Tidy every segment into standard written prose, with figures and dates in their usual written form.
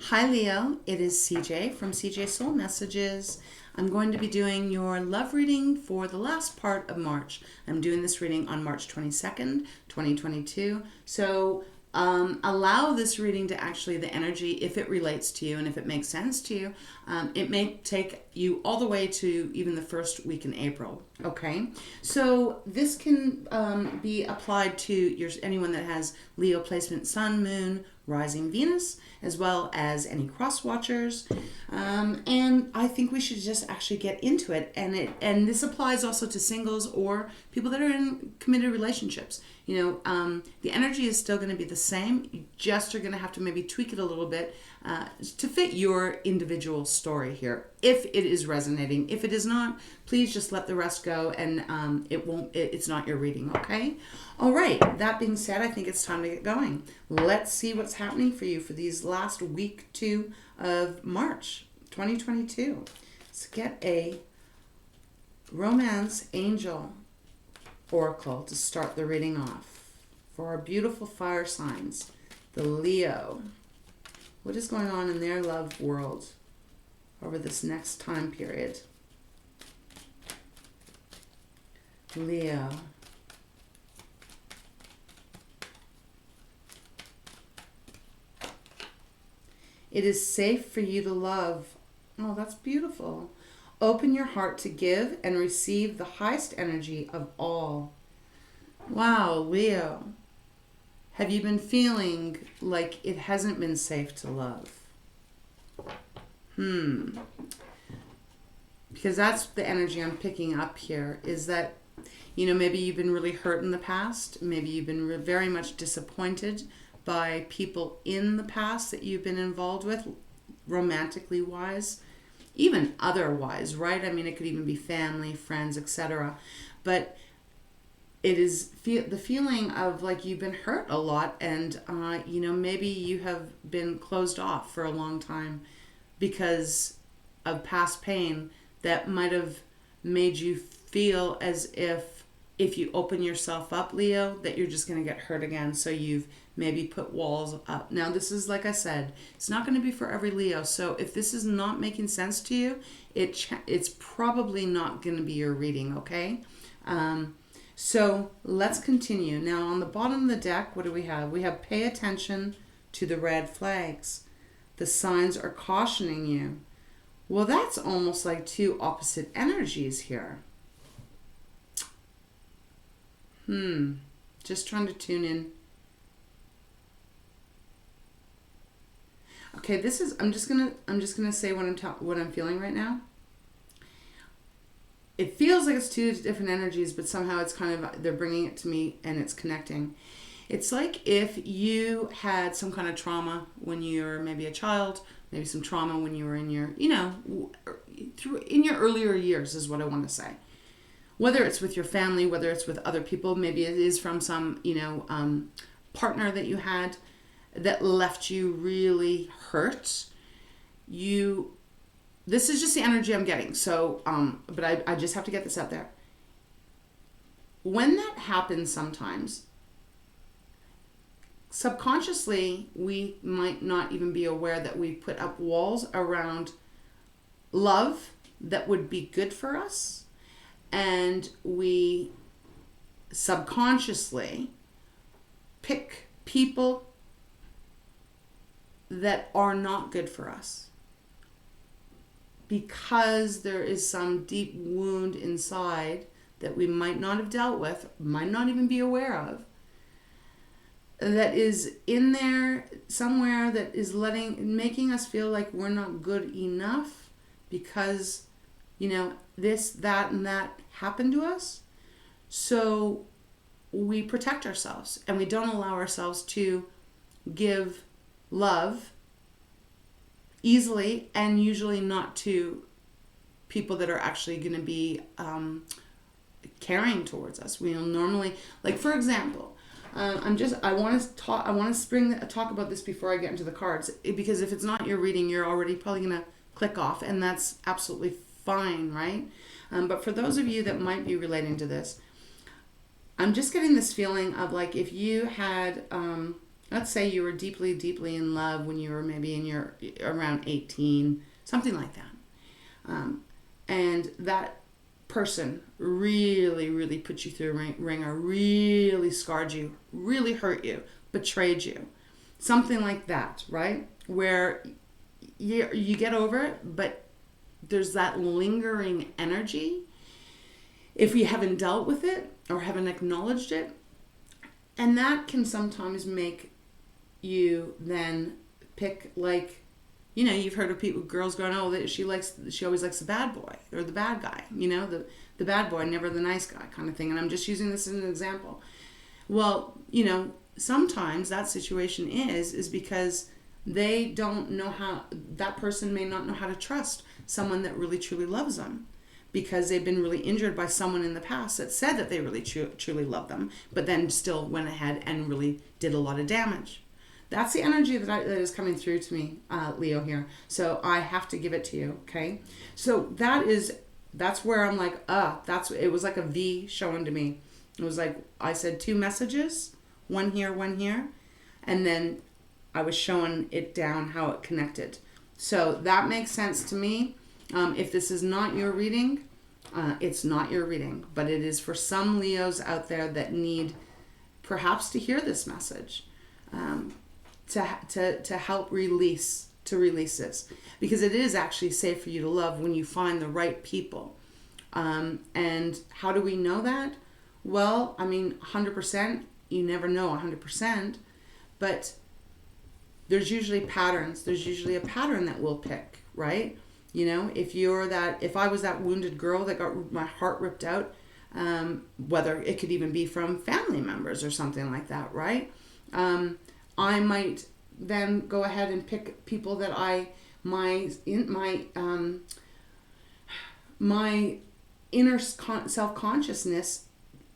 Hi Leo, it is CJ from CJ Soul Messages. I'm going to be doing your love reading for the last part of March. I'm doing this reading on March 22nd, 2022. So allow this reading to actually, the energy, if it relates to you and if it makes sense to you, it may take you all the way to even the first week in April. Okay, so this can be applied to anyone that has Leo placement Sun, Moon, Rising Venus, as well as any cross watchers. And I think we should just actually get into it. And this applies also to singles or people that are in committed relationships. You know, the energy is still going to be the same. You just are going to have to maybe tweak it a little bit to fit your individual story here, if it is resonating. If it is not, please just let the rest go, and it's not your reading, okay? All right, that being said, I think it's time to get going. Let's see what's happening for you for these last week two of March 2022. Let's get a Romance Angel Oracle to start the reading off for our beautiful fire signs, the Leo. What is going on in their love world over this next time period? Leo. It is safe for you to love. Oh, that's beautiful. Open your heart to give and receive the highest energy of all. Wow, Leo. Have you been feeling like it hasn't been safe to love? Because that's the energy I'm picking up here, is that, you know, maybe you've been really hurt in the past. Maybe you've been very much disappointed by people in the past that you've been involved with, romantically wise, even otherwise, right? I mean, it could even be family, friends, etc. But it is the feeling of like you've been hurt a lot, and you know, maybe you have been closed off for a long time because of past pain that might have made you feel as if you open yourself up, Leo, that you're just going to get hurt again. So you've maybe put walls up. Now, this is, like I said, it's not going to be for every Leo. So if this is not making sense to you, it's probably not going to be your reading, okay? So let's continue. Now, on the bottom of the deck, what do we have? We have pay attention to the red flags. The signs are cautioning you. Well, that's almost like two opposite energies here. Just trying to tune in. Okay, this is, I'm just gonna say what I'm feeling right now. It feels like it's two different energies, but somehow it's kind of, they're bringing it to me and it's connecting. It's like if you had some kind of trauma when you were maybe a child, maybe some trauma when you were in your, you know, in your earlier years is what I want to say. Whether it's with your family, whether it's with other people, maybe it is from some, you know, partner that you had that left you really hurt. This is just the energy I'm getting. So, but I just have to get this out there. When that happens sometimes, subconsciously, we might not even be aware that we put up walls around love that would be good for us. And we subconsciously pick people that are not good for us because there is some deep wound inside that we might not have dealt with, might not even be aware of, that is in there somewhere, that is making us feel like we're not good enough because, you know, this, that, and that happened to us. So we protect ourselves and we don't allow ourselves to give love easily, and usually not to people that are actually going to be caring towards us. We normally, like, for example, I want to talk about this before I get into the cards, because if it's not your reading, you're already probably going to click off, and that's absolutely fine, right? But for those of you that might be relating to this, I'm just getting this feeling of like if you had let's say you were deeply, deeply in love when you were maybe in your around 18, something like that. And that person really, really put you through a ringer, really scarred you, really hurt you, betrayed you. Something like that, right? Where you get over it, but there's that lingering energy. If you haven't dealt with it or haven't acknowledged it, and that can sometimes make you then pick, like, you know, you've heard of people, girls going, oh, that she always likes the bad boy or the bad guy, you know, the bad boy, never the nice guy kind of thing. And I'm just using this as an example. Well, you know, sometimes that situation is because they don't know how, that person may not know how to trust someone that really truly loves them, because they've been really injured by someone in the past that said that they really truly love them, but then still went ahead and really did a lot of damage. That's the energy that is coming through to me, Leo, here. So I have to give it to you, okay? So that's where I'm like, it was like a V showing to me. It was like, I said 2 messages, one here, and then I was showing it down how it connected. So that makes sense to me. If this is not your reading, it's not your reading, but it is for some Leos out there that need perhaps to hear this message. To help release this, because it is actually safe for you to love when you find the right people. And how do we know that? Well, I mean, 100%, you never know 100%, but there's usually patterns. There's usually a pattern that we'll pick, right? You know, if I was that wounded girl that got my heart ripped out, whether it could even be from family members or something like that, right? I might then go ahead and pick people that my inner self-consciousness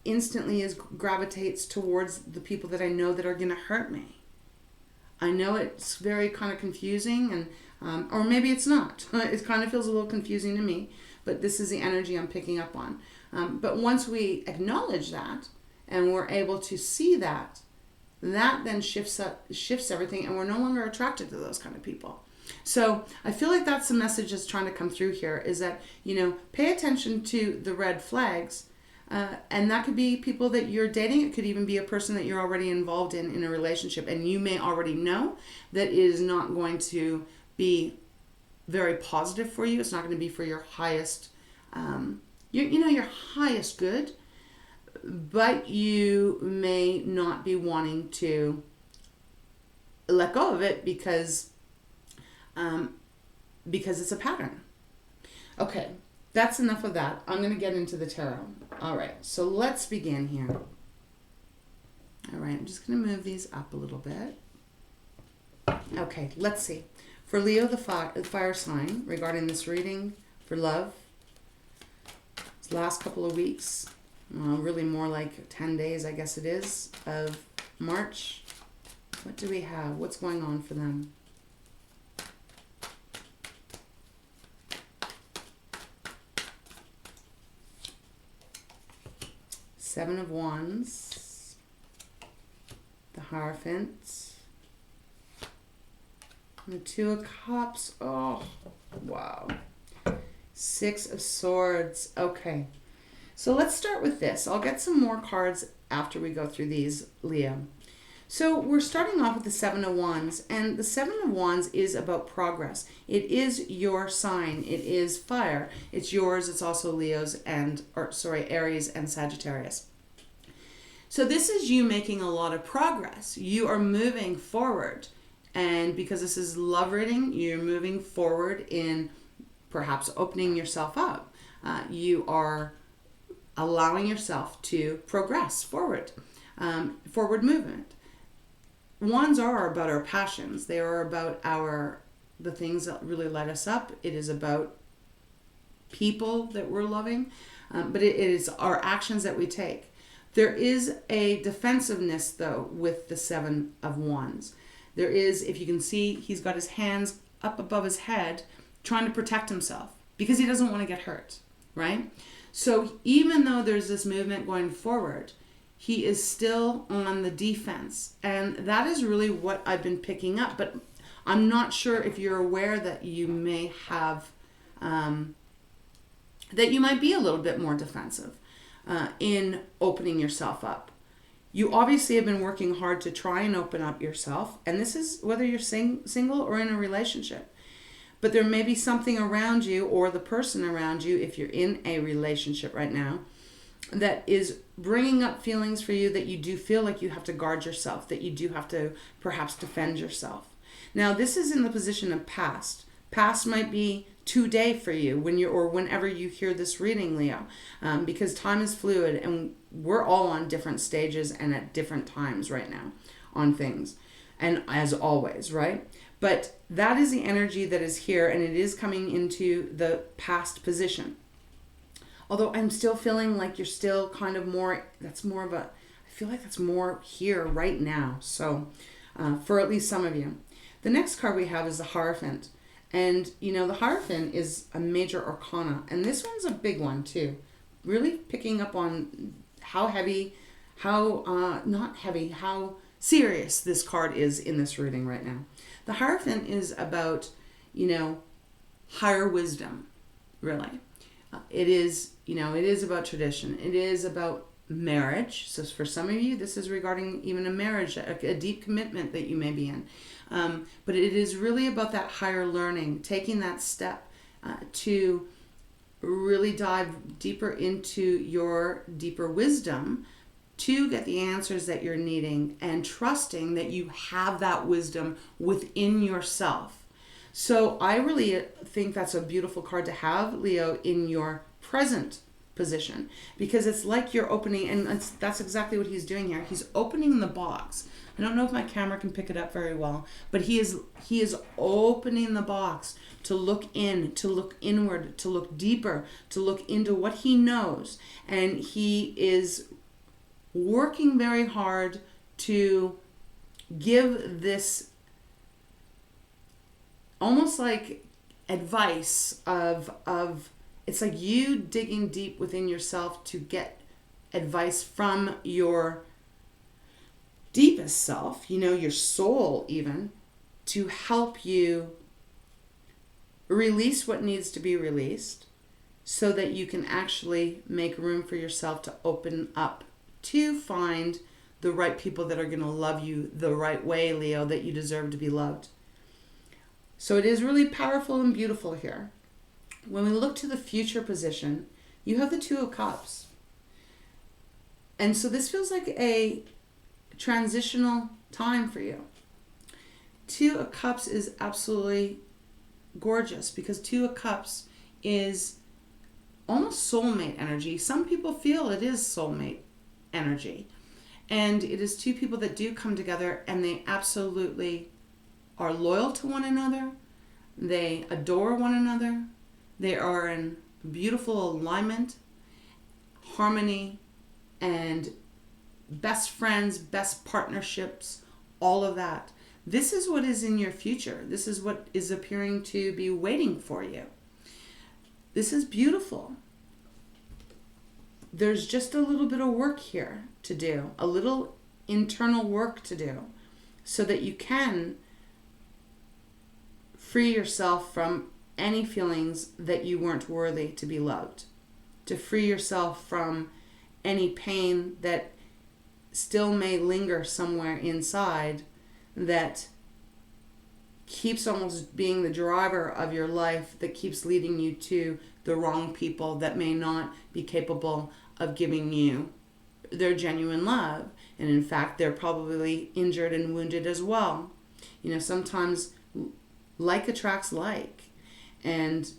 instantly gravitates towards the people that I know that are going to hurt me. I know it's very kind of confusing, and or maybe it's not. It kind of feels a little confusing to me, but this is the energy I'm picking up on. But once we acknowledge that and we're able to see that then shifts everything, and we're no longer attracted to those kind of people. So I feel like that's the message that's trying to come through here, is that, you know, pay attention to the red flags, and that could be people that you're dating. It could even be a person that you're already involved in a relationship, and you may already know that it is not going to be very positive for you. It's not going to be for your highest, your highest good. But you may not be wanting to let go of it because it's a pattern. Okay, that's enough of that. I'm going to get into the tarot. All right, so let's begin here. All right, I'm just going to move these up a little bit. Okay, let's see. For Leo, the fire sign, regarding this reading for love, this last couple of weeks, really more like 10 days, I guess it is, of March. What do we have? What's going on for them? Seven of Wands, the Hierophant, and the Two of Cups. Oh, wow. Six of Swords. Okay. So let's start with this. I'll get some more cards after we go through these, Leo. So we're starting off with the Seven of Wands, and the Seven of Wands is about progress. It is your sign. It is fire. It's yours. It's also Leo's Aries and Sagittarius. So this is you making a lot of progress. You are moving forward, and because this is love reading, you're moving forward in perhaps opening yourself up. You are allowing yourself to progress forward, forward movement. Wands are about our passions. They are about the things that really light us up. It is about people that we're loving, but it is our actions that we take. There is a defensiveness, though, with the Seven of Wands. There is, if you can see, he's got his hands up above his head trying to protect himself because he doesn't want to get hurt, right? So even though there's this movement going forward, he is still on the defense. And that is really what I've been picking up. But I'm not sure if you're aware that you may have, that you might be a little bit more defensive in opening yourself up. You obviously have been working hard to try and open up yourself. And this is whether you're single or in a relationship. But there may be something around you, or the person around you, if you're in a relationship right now, that is bringing up feelings for you that you do feel like you have to guard yourself, that you do have to perhaps defend yourself. Now, this is in the position of past. Past might be today for you or whenever you hear this reading, Leo, because time is fluid and we're all on different stages and at different times right now on things, and as always, right? But that is the energy that is here, and it is coming into the past position. Although I'm still feeling like you're still kind of more, I feel like that's more here right now. So for at least some of you. The next card we have is the Hierophant. And, the Hierophant is a major arcana. And this one's a big one, too. Really picking up on how serious this card is in this reading right now. The Hierophant is about, higher wisdom, really. It is about tradition. It is about marriage. So for some of you, this is regarding even a marriage, a deep commitment that you may be in. But it is really about that higher learning, taking that step to really dive deeper into your deeper wisdom to get the answers that you're needing, and trusting that you have that wisdom within yourself. So I really think that's a beautiful card to have, Leo, in your present position, because it's like you're opening, and that's exactly what he's doing here. He's opening the box. I don't know if my camera can pick it up very well, but he is opening the box to look in, to look inward, to look deeper, to look into what he knows. And he is working very hard to give this almost like advice of it's like you digging deep within yourself to get advice from your deepest self, your soul even, to help you release what needs to be released so that you can actually make room for yourself to open up to find the right people that are going to love you the right way, Leo, that you deserve to be loved. So it is really powerful and beautiful here. When we look to the future position, you have the Two of Cups. And so this feels like a transitional time for you. Two of Cups is absolutely gorgeous because Two of Cups is almost soulmate energy. Some people feel it is soulmate energy. And it is two people that do come together and they absolutely are loyal to one another. They adore one another. They are in beautiful alignment, harmony, and best friends, best partnerships, all of that. This is what is in your future. This is what is appearing to be waiting for you. This is beautiful. There's just a little bit of work here to do, a little internal work to do, so that you can free yourself from any feelings that you weren't worthy to be loved, to free yourself from any pain that still may linger somewhere inside that keeps almost being the driver of your life, that keeps leading you to the wrong people that may not be capable of giving you their genuine love. And in fact, they're probably injured and wounded as well. Sometimes like attracts like. And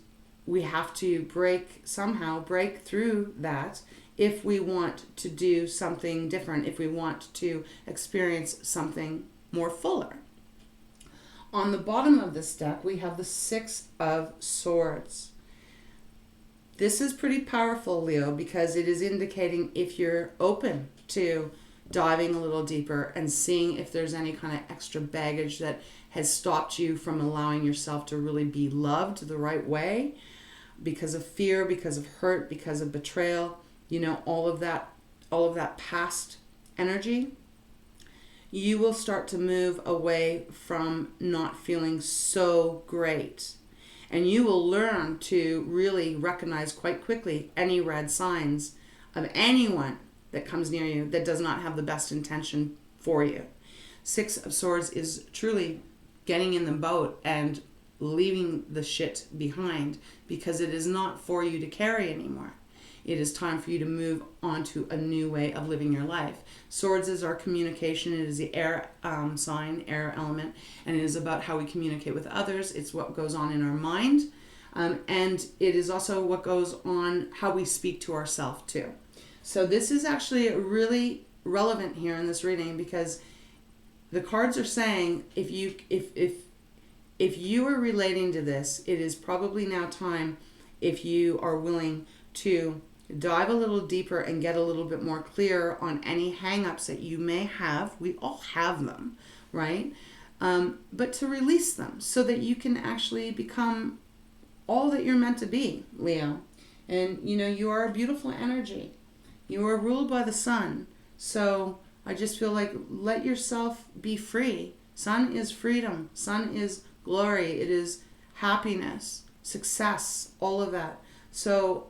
we have to break through that if we want to do something different, if we want to experience something more fuller. On the bottom of this deck, we have the Six of Swords. This is pretty powerful, Leo, because it is indicating if you're open to diving a little deeper and seeing if there's any kind of extra baggage that has stopped you from allowing yourself to really be loved the right way because of fear, because of hurt, because of betrayal, all of that past energy, you will start to move away from not feeling so great. And you will learn to really recognize quite quickly any red signs of anyone that comes near you that does not have the best intention for you. Six of Swords is truly getting in the boat and leaving the shit behind, because it is not for you to carry anymore. It is time for you to move on to a new way of living your life. Swords is our communication. It is the air sign, air element, and it is about how we communicate with others. It's what goes on in our mind, and it is also what goes on how we speak to ourselves too. So this is actually really relevant here in this reading, because the cards are saying if you are relating to this, it is probably now time, if you are willing to dive a little deeper and get a little bit more clear on any hang-ups that you may have. We all have them, right? But to release them so that you can actually become all that you're meant to be, Leo. And, you know, you are a beautiful energy. You are ruled by the sun. So I just feel like let yourself be free. Sun is freedom. Sun is glory. It is happiness, success, all of that. So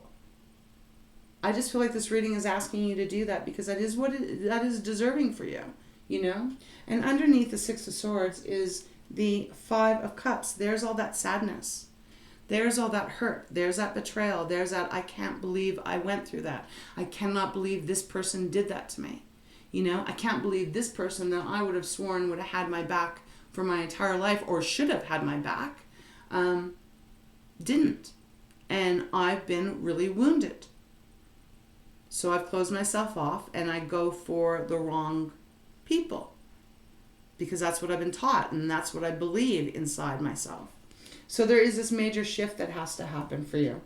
I just feel like this reading is asking you to do that, because that is that is deserving for you, you know? And underneath the Six of Swords is the Five of Cups. There's all that sadness. There's all that hurt. There's that betrayal. There's that, I can't believe I went through that. I cannot believe this person did that to me. You know, I can't believe this person that I would have sworn would have had my back for my entire life, or should have had my back, didn't. And I've been really wounded. So I've closed myself off and I go for the wrong people, because that's what I've been taught and that's what I believe inside myself. So there is this major shift that has to happen for you.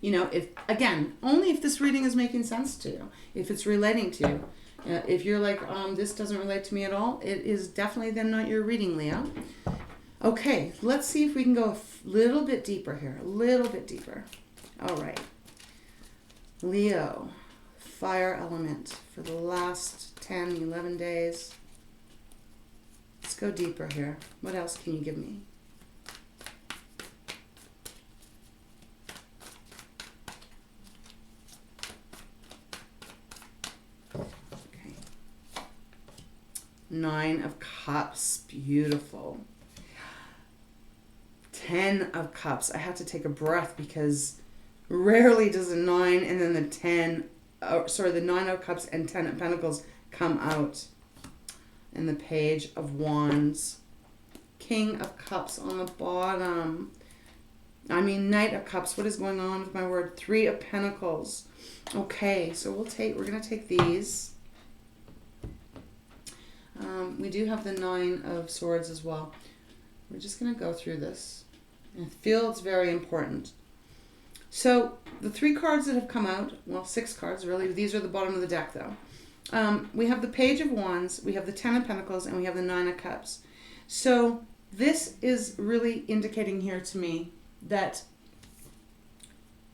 You know, if, again, only if this reading is making sense to you, if it's relating to you. If you're like, this doesn't relate to me at all, it is definitely then not your reading, Leo. Okay, let's see if we can go a little bit deeper here. A little bit deeper. All right. Leo, fire element for the last 10, 11 days. Let's go deeper here. What else can you give me? Okay. 9 of Cups, beautiful. 10 of Cups. I had to take a breath, because rarely does a 9 and then the 9 of Cups and 10 of Pentacles come out. And the Page of Wands. King of Cups on the bottom. I mean, Knight of Cups. What is going on with my word? 3 of Pentacles. Okay, so we're going to take these. We do have the 9 of Swords as well. We're just going to go through this. I feel it's very important. So the 3 cards that have come out, well, 6 cards really, these are the bottom of the deck though. We have the Page of Wands, we have the 10 of Pentacles, and we have the 9 of Cups. So this is really indicating here to me that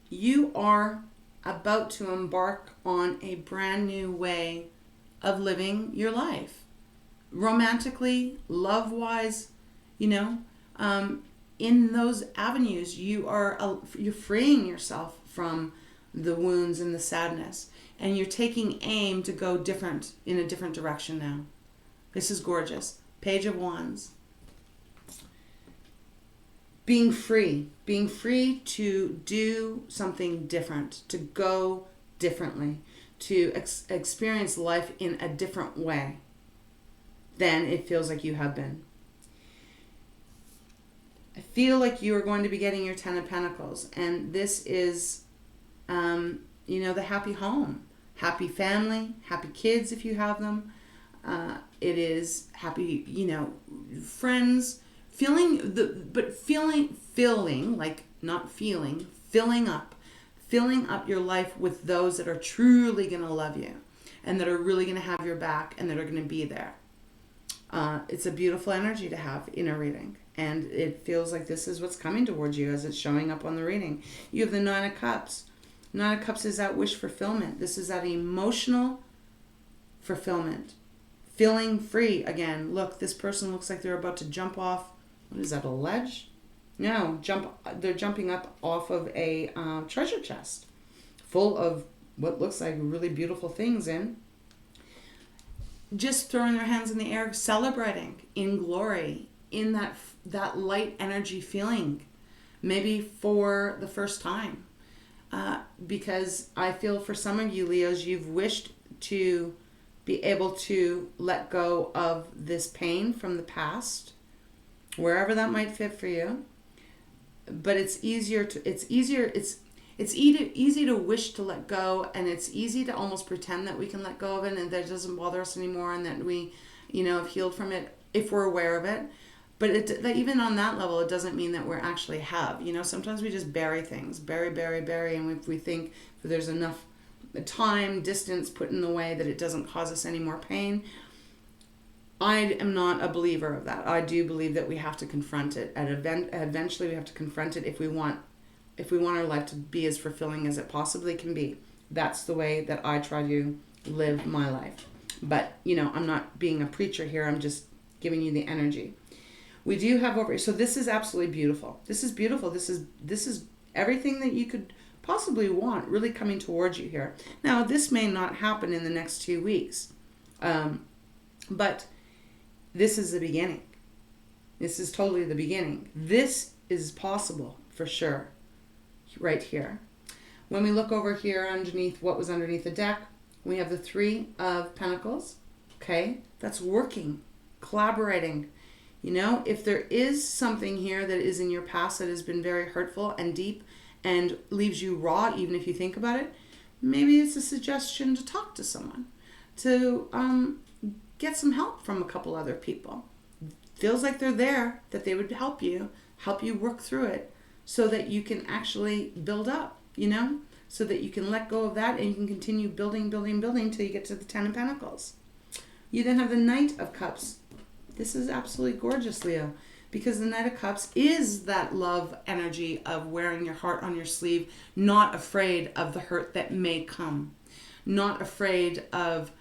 you are about to embark on a brand new way of living your life. Romantically, love-wise, you know, in those avenues, you're freeing yourself from the wounds and the sadness, and you're taking aim to go different, in a different direction now. This is gorgeous. Page of Wands. Being free to do something different, to go differently, to experience life in a different way than it feels like you have been. I feel like you are going to be getting your 10 of Pentacles, and this is, the happy home, happy family, happy kids if you have them. It is happy, friends, filling up your life with those that are truly going to love you and that are really going to have your back and that are going to be there. It's a beautiful energy to have in a reading. And it feels like this is what's coming towards you as it's showing up on the reading. You have the 9 of Cups. 9 of Cups is that wish fulfillment. This is that emotional fulfillment. Feeling free again. Look, this person looks like they're about to jump off. What is that, a ledge? No, they're jumping up off of a treasure chest full of what looks like really beautiful things in. Just throwing their hands in the air, celebrating in glory, in that light energy feeling, maybe for the first time. Because I feel for some of you, Leos, you've wished to be able to let go of this pain from the past, wherever that might fit for you. But it's easy to wish to let go, and it's easy to almost pretend that we can let go of it and that it doesn't bother us anymore and that we, have healed from it if we're aware of it. But even on that level, it doesn't mean that we're actually have. Sometimes we just bury things, bury, and if we think that there's enough time, distance put in the way that it doesn't cause us any more pain. I am not a believer of that. I do believe that we have to confront it. Eventually we have to confront it if we want our life to be as fulfilling as it possibly can be. That's the way that I try to live my life. But, I'm not being a preacher here. I'm just giving you the energy. We do have so this is absolutely beautiful. This is beautiful. This is everything that you could possibly want really coming towards you here. Now, this may not happen in the next 2 weeks. But this is the beginning. This is totally the beginning. This is possible for sure. Right here. When we look over here underneath what was underneath the deck, we have the 3 of Pentacles. Okay? That's working, collaborating. If there is something here that is in your past that has been very hurtful and deep and leaves you raw, even if you think about it, maybe it's a suggestion to talk to someone, to get some help from a couple other people. Feels like they're there, that they would help you work through it so that you can actually build up, so that you can let go of that and you can continue building till you get to the 10 of Pentacles. You then have the Knight of Cups. This is absolutely gorgeous, Leo, because the Knight of Cups is that love energy of wearing your heart on your sleeve, not afraid of the hurt that may come, not afraid of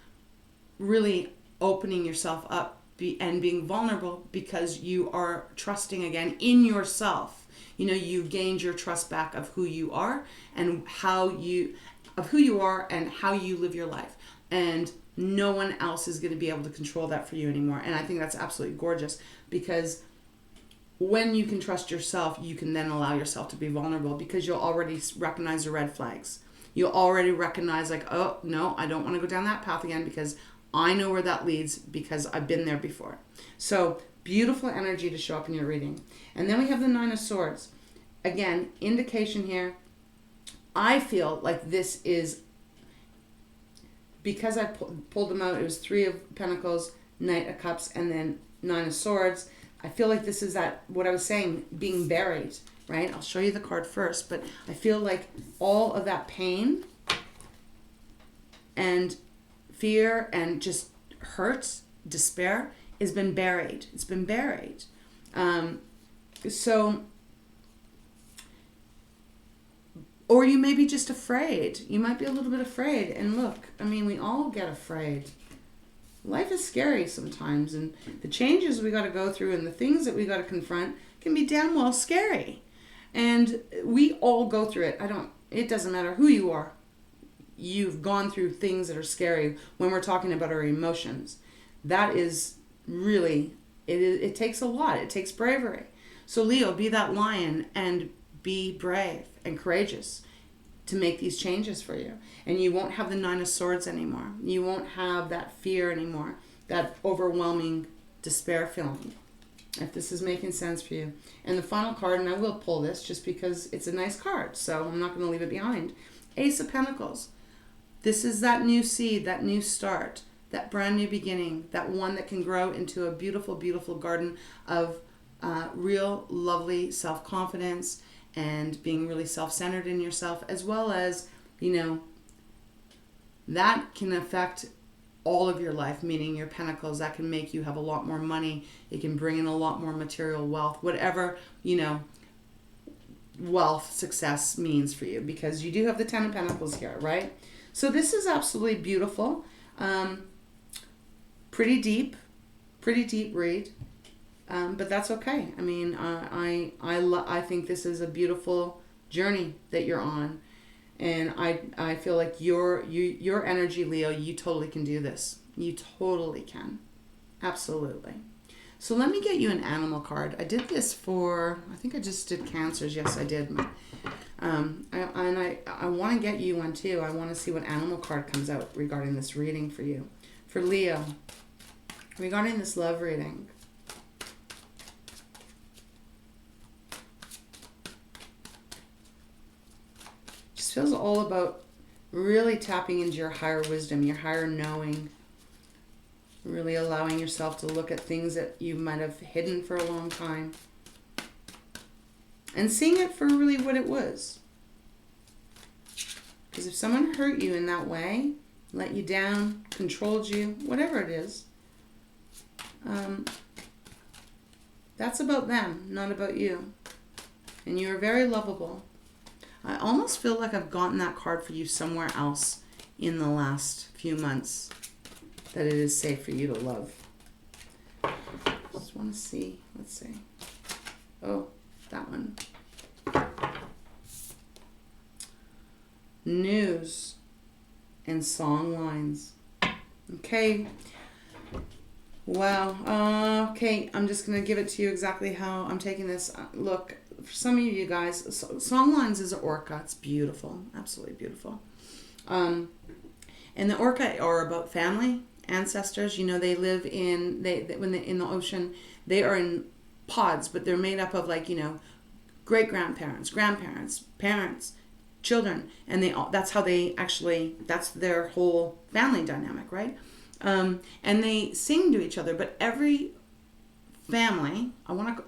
really opening yourself up and being vulnerable because you are trusting again in yourself. You've gained your trust back of who you are and how you live your life. And no one else is going to be able to control that for you anymore. And I think that's absolutely gorgeous, because when you can trust yourself, you can then allow yourself to be vulnerable, because you'll already recognize the red flags. You'll already recognize oh, no, I don't want to go down that path again because I know where that leads because I've been there before. So beautiful energy to show up in your reading. And then we have the 9 of Swords. Again, indication here. I feel like this is, because I pulled them out, it was 3 of Pentacles, Knight of Cups, and then 9 of Swords. I feel like this is that, what I was saying, being buried, right? I'll show you the card first, but I feel like all of that pain and fear and just hurt, despair, has been buried. It's been buried. Or you may be just afraid. You might be a little bit afraid. And look, we all get afraid. Life is scary sometimes, and the changes we got to go through and the things that we got to confront can be damn well scary. And we all go through it. It doesn't matter who you are. You've gone through things that are scary when we're talking about our emotions. That is really, it takes a lot. It takes bravery. So Leo, be that lion and be brave and courageous to make these changes for you. And you won't have the 9 of Swords anymore. You won't have that fear anymore, that overwhelming despair feeling, if this is making sense for you. And the final card, and I will pull this just because it's a nice card, so I'm not going to leave it behind. Ace of Pentacles. This is that new seed, that new start, that brand new beginning, that one that can grow into a beautiful, beautiful garden of real, lovely self-confidence and being really self-centered in yourself, as well as, that can affect all of your life, meaning your pentacles. That can make you have a lot more money. It can bring in a lot more material wealth, whatever, wealth, success means for you, because you do have the 10 of Pentacles here, right? So this is absolutely beautiful. Pretty deep read. But that's okay. I mean, I think this is a beautiful journey that you're on. And I feel like your energy, Leo, you totally can do this. You totally can. Absolutely. So let me get you an animal card. I did this for, I think I just did Cancers. Yes, I did. I want to get you one too. I want to see what animal card comes out regarding this reading for you. For Leo, regarding this love reading. Just feels all about really tapping into your higher wisdom, your higher knowing. Really allowing yourself to look at things that you might have hidden for a long time. And seeing it for really what it was. Because if someone hurt you in that way, let you down, controlled you, whatever it is, that's about them, not about you. And you are very lovable. I almost feel like I've gotten that card for you somewhere else in the last few months. That it is safe for you to love. Just want to see. Let's see. Oh, that one. News and song lines. Okay. Wow. Okay, I'm just going to give it to you exactly how I'm taking this. Look, for some of you guys, song lines is an orca. It's beautiful. Absolutely beautiful. And the orca are about family. Ancestors, you know, they live in when they're in the ocean, they are in pods, but they're made up of, like, you know, great grandparents, parents, children, and that's how they actually, that's their whole family dynamic, right? And they sing to each other, but every family,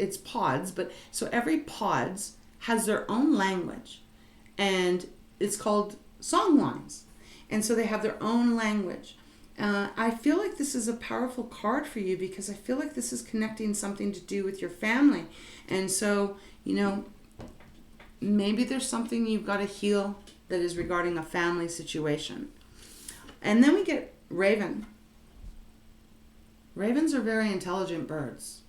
it's pods, but so every pods has their own language, and it's called song lines, and so they have their own language. I feel like this is a powerful card for you because I feel like this is connecting something to do with your family. And so, you know, maybe there's something you've got to heal that is regarding a family situation. And then we get Raven. Ravens are very intelligent birds.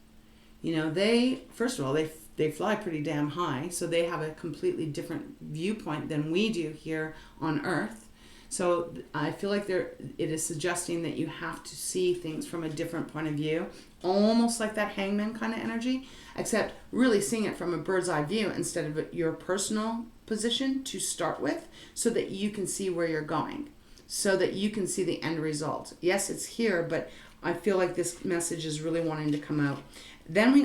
You know, first of all, they fly pretty damn high, so they have a completely different viewpoint than we do here on Earth. So I feel like it is suggesting that you have to see things from a different point of view, almost like that hangman kind of energy, except really seeing it from a bird's eye view instead of your personal position to start with, so that you can see where you're going, so that you can see the end result. Yes, it's here, but I feel like this message is really wanting to come out. Then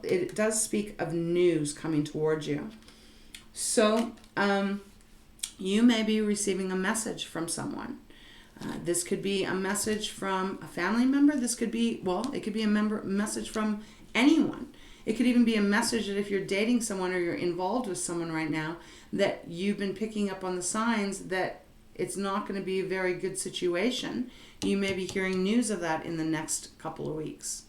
it does speak of news coming towards you. So, you may be receiving a message from someone. This could be a message from a family member. This could be, it could be a message from anyone. It could even be a message that if you're dating someone or you're involved with someone right now, that you've been picking up on the signs that it's not going to be a very good situation. You may be hearing news of that in the next couple of weeks.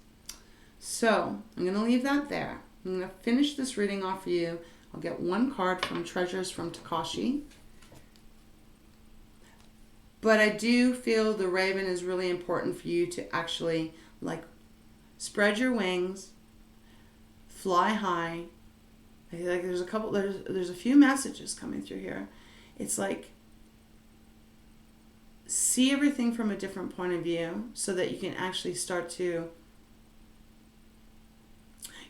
So I'm going to leave that there. I'm going to finish this reading off for you. I'll get one card from Treasures from Tikashi. But I do feel the Raven is really important for you to actually, like, spread your wings, fly high. I feel like there's a few messages coming through here. It's like, see everything from a different point of view so that you can actually start to,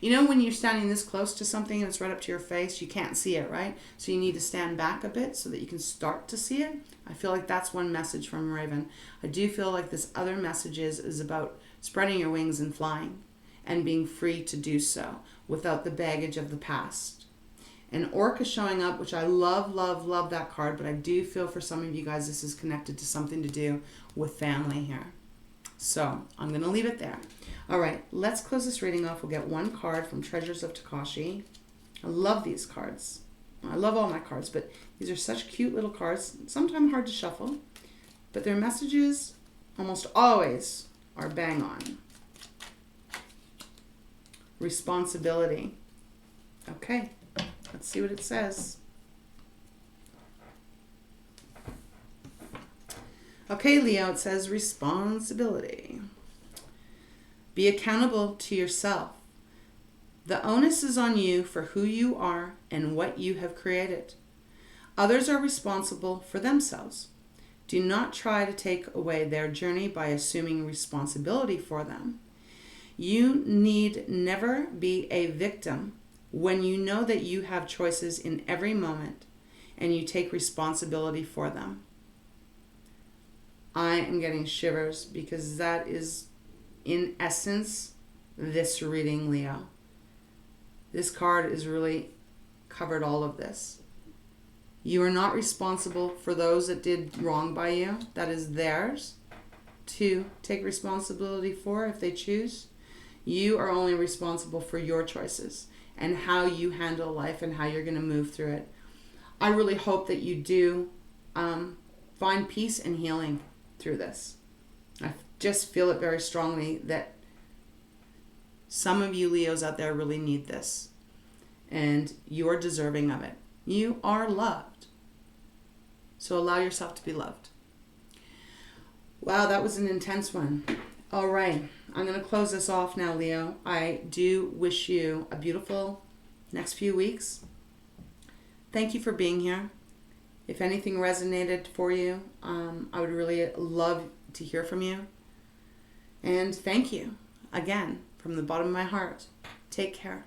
you know, when you're standing this close to something and it's right up to your face, you can't see it, right? So you need to stand back a bit so that you can start to see it. I feel like that's one message from Raven. I do feel like this other message is about spreading your wings and flying and being free to do so without the baggage of the past. And Orca showing up, which I love, love, love that card, but I do feel for some of you guys this is connected to something to do with family here. So I'm going to leave it there. All right, let's close this reading off. We'll get one card from Treasures of Tikashi. I love these cards. I love all my cards, but these are such cute little cards. Sometimes hard to shuffle, but their messages almost always are bang on. Responsibility. Okay, let's see what it says. Okay, Leo, it says responsibility. Be accountable to yourself. The onus is on you for who you are and what you have created. Others are responsible for themselves. Do not try to take away their journey by assuming responsibility for them. You need never be a victim when you know that you have choices in every moment and you take responsibility for them. I am getting shivers because that is, in essence, this reading, Leo. This card is really covered all of this. You are not responsible for those that did wrong by you. That is theirs to take responsibility for if they choose. You are only responsible for your choices and how you handle life and how you're going to move through it. I really hope that you do find peace and healing through this. I just feel it very strongly that some of you Leos out there really need this, and you are deserving of it. You are loved. So allow yourself to be loved. Wow, that was an intense one. All right, I'm going to close this off now, Leo. I do wish you a beautiful next few weeks. Thank you for being here. If anything resonated for you, I would really love to hear from you. And thank you again from the bottom of my heart. Take care.